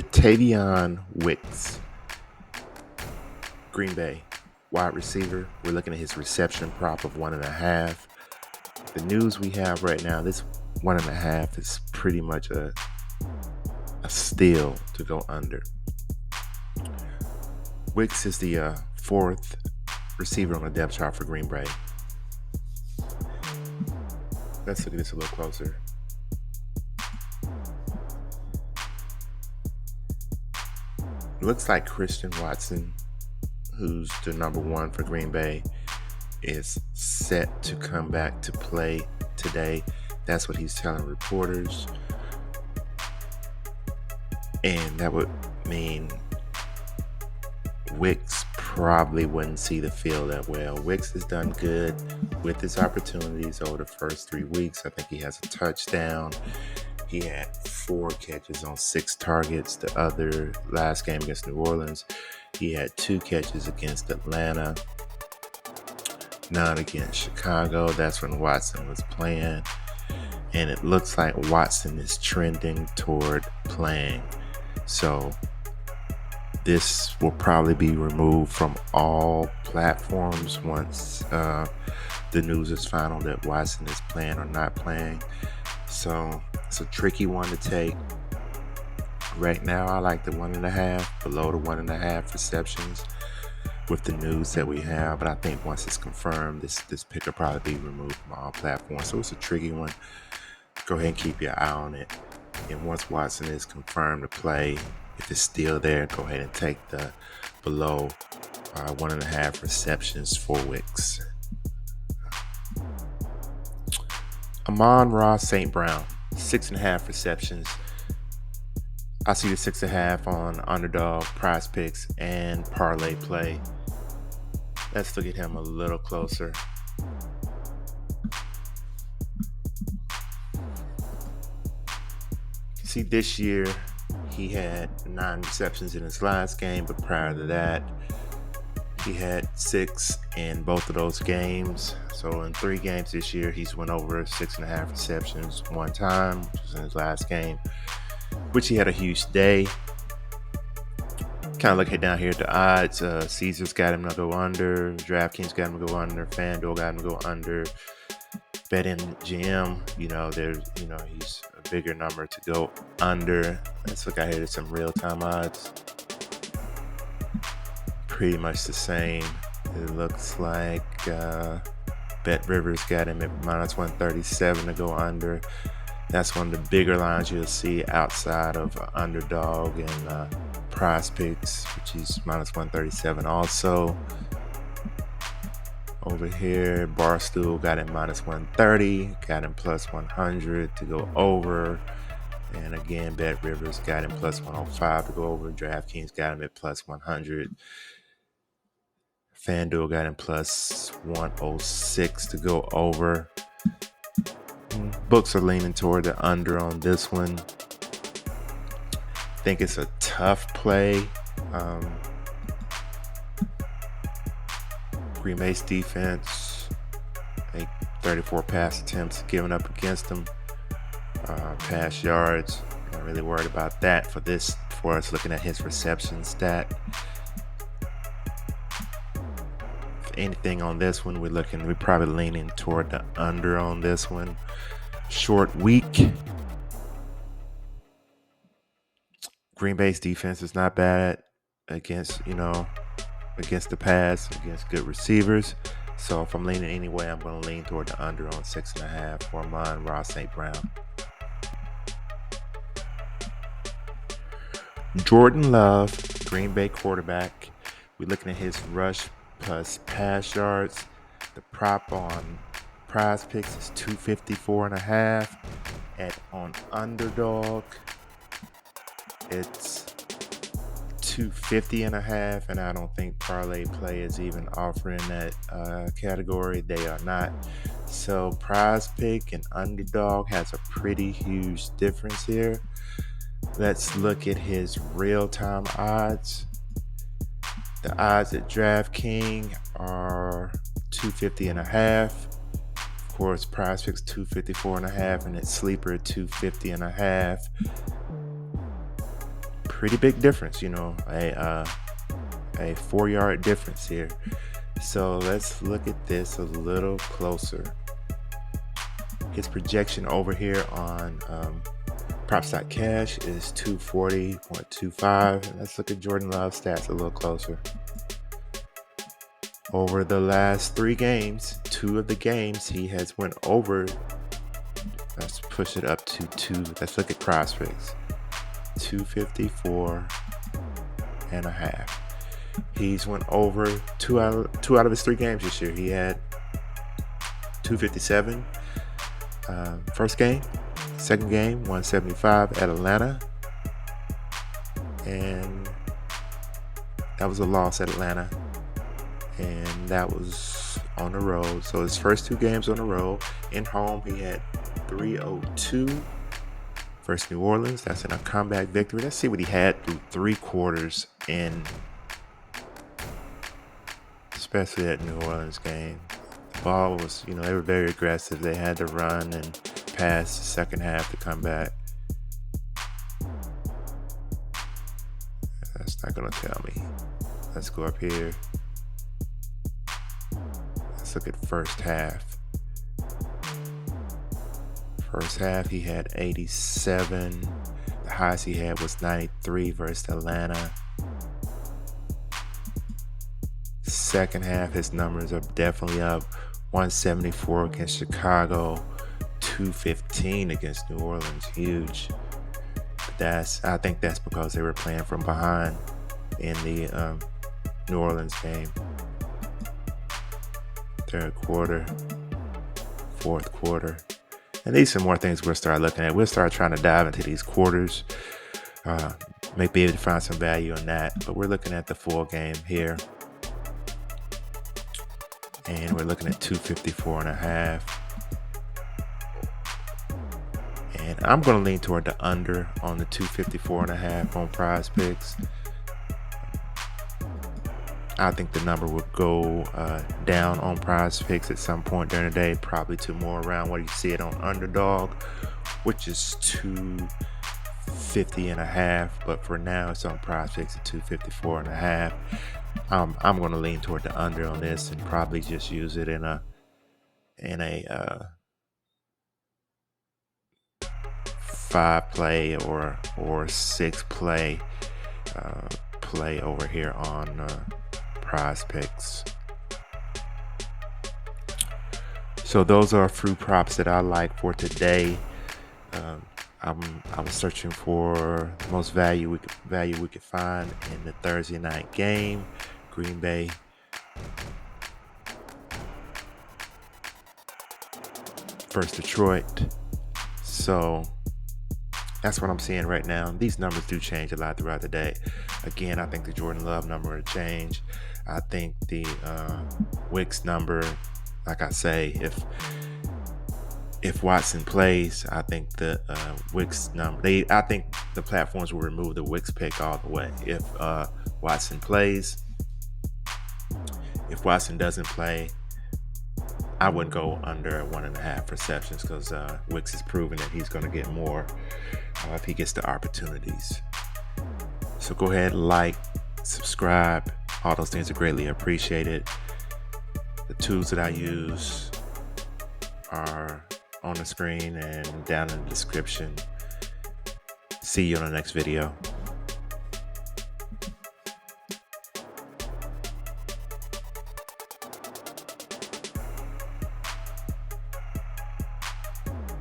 Tavion Wicks, Green Bay wide receiver. We're looking at his reception prop of 1.5. The news we have right now, this 1.5 is pretty much a steal to go under. Wicks is the fourth receiver on the depth chart for Green Bay. Let's look at this a little closer. It looks like Christian Watson, who's the number one for Green Bay, is set to come back to play today. That's what he's telling reporters. And that would mean Wicks probably wouldn't see the field that well. Wicks has done good with his opportunities over the first 3 weeks. I think he has a touchdown. He had 4 catches on 6 targets. The other last game against New Orleans, he had 2 catches against Atlanta, none against Chicago. That's when Watson was playing. And it looks like Watson is trending toward playing. So this will probably be removed from all platforms once the news is final that Watson is playing or not playing. So it's a tricky one to take. Right now, I like the 1.5, below the 1.5 receptions with the news that we have. But I think once it's confirmed, this pick will probably be removed from all platforms. So it's a tricky one. Go ahead and keep your eye on it. And once Watson is confirmed to play, if it's still there, go ahead and take the below 1.5 receptions for Wicks. Amon-Ra St. Brown, 6.5 receptions. I see the 6.5 on Underdog, Prize Picks, and Parlayplay. Let's look at him a little closer. See, this year he had 9 receptions in his last game, but prior to that, he had 6 in both of those games. So in 3 games this year, he's went over 6.5 receptions one time, which was in his last game, which he had a huge day. Kind of looking down here at the odds. Caesars got him to go under. DraftKings got him to go under. FanDuel got him to go under. BetMGM, he's a bigger number to go under. Let's look out here at some real-time odds. Pretty much the same. It looks like Bet Rivers got him at minus 137 to go under. That's one of the bigger lines you'll see outside of Underdog and Prize Picks, which is minus 137 also. Over here, Barstool got him minus 130, got him plus 100 to go over. And again, Bet Rivers got him plus 105 to go over. DraftKings got him at plus 100. FanDuel got him plus 106 to go over. Books are leaning toward the under on this one. I think it's a tough play. Green Bay's defense, I think 34 pass attempts given up against them. Pass yards, not really worried about that for us looking at his reception stat. If anything on this one, we're probably leaning toward the under on this one. Short week. Green Bay's defense is not bad against the pass, against good receivers. So if I'm leaning anyway, I'm going to lean toward the under on 6.5 for Amon-Ra St. Brown. Jordan Love, Green Bay quarterback. We're looking at his rush plus pass yards. The prop on Prize Picks is 254.5. On Underdog, it's 250.5, and I don't think Parlayplay is even offering that category. They are not. So Prize Pick and Underdog has a pretty huge difference here. Let's look at his real-time odds. The odds at DraftKings are 250.5. Of course, Prize Picks 254.5, and it's Sleeper 250.5. pretty big difference, you know, a 4-yard difference here. So let's look at this a little closer. His projection over here on props.cash is 240.25. Let's look at Jordan Love's stats a little closer. Over the last 3 games, 2 of the games he has went over. Let's push it up to 2. Let's look at prospects. 254.5. He's went over two out of his 3 games this year. He had 257 first game, second game 175 at Atlanta, and that was a loss at Atlanta, and that was on the road. So his first 2 games on the road. In home, he had 302 versus New Orleans. That's in a comeback victory. Let's see what he had through 3 quarters in, especially that New Orleans game. The ball was, you know, they were very aggressive. They had to run and pass the second half to come back. That's not going to tell me. Let's go up here. Let's look at first half. First half, he had 87. The highest he had was 93 versus Atlanta. Second half, his numbers are definitely up. 174 against Chicago, 215 against New Orleans. Huge. But I think that's because they were playing from behind in the New Orleans game. Third quarter, fourth quarter. And these are more things we'll start looking at. We'll start trying to dive into these quarters. May be able to find some value in that. But we're looking at the full game here. And we're looking at 254.5. And I'm going to lean toward the under on the 254.5 on PrizePicks. I think the number will go down on PrizePicks at some point during the day, probably to more around what you see it on Underdog, which is 250.5. But for now, it's on PrizePicks at 254.5. I'm going to lean toward the under on this and probably just use it in a 5-play or 6-play play over here on PrizePicks. So those are a few props that I like for today. I was searching for the most value we could find in the Thursday night game, Green Bay versus Detroit. So that's what I'm seeing right now. These numbers do change a lot throughout the day. Again, I think the Jordan Love number will change. I think the Wicks number, like I say, if Watson plays, I think the Wicks number. I think the platforms will remove the Wicks pick all the way. If Watson plays, if Watson doesn't play, I wouldn't go under 1.5 receptions because Wicks has proven that he's going to get more if he gets the opportunities. So go ahead, like, subscribe. All those things are greatly appreciated. The tools that I use are on the screen and down in the description. See you on the next video.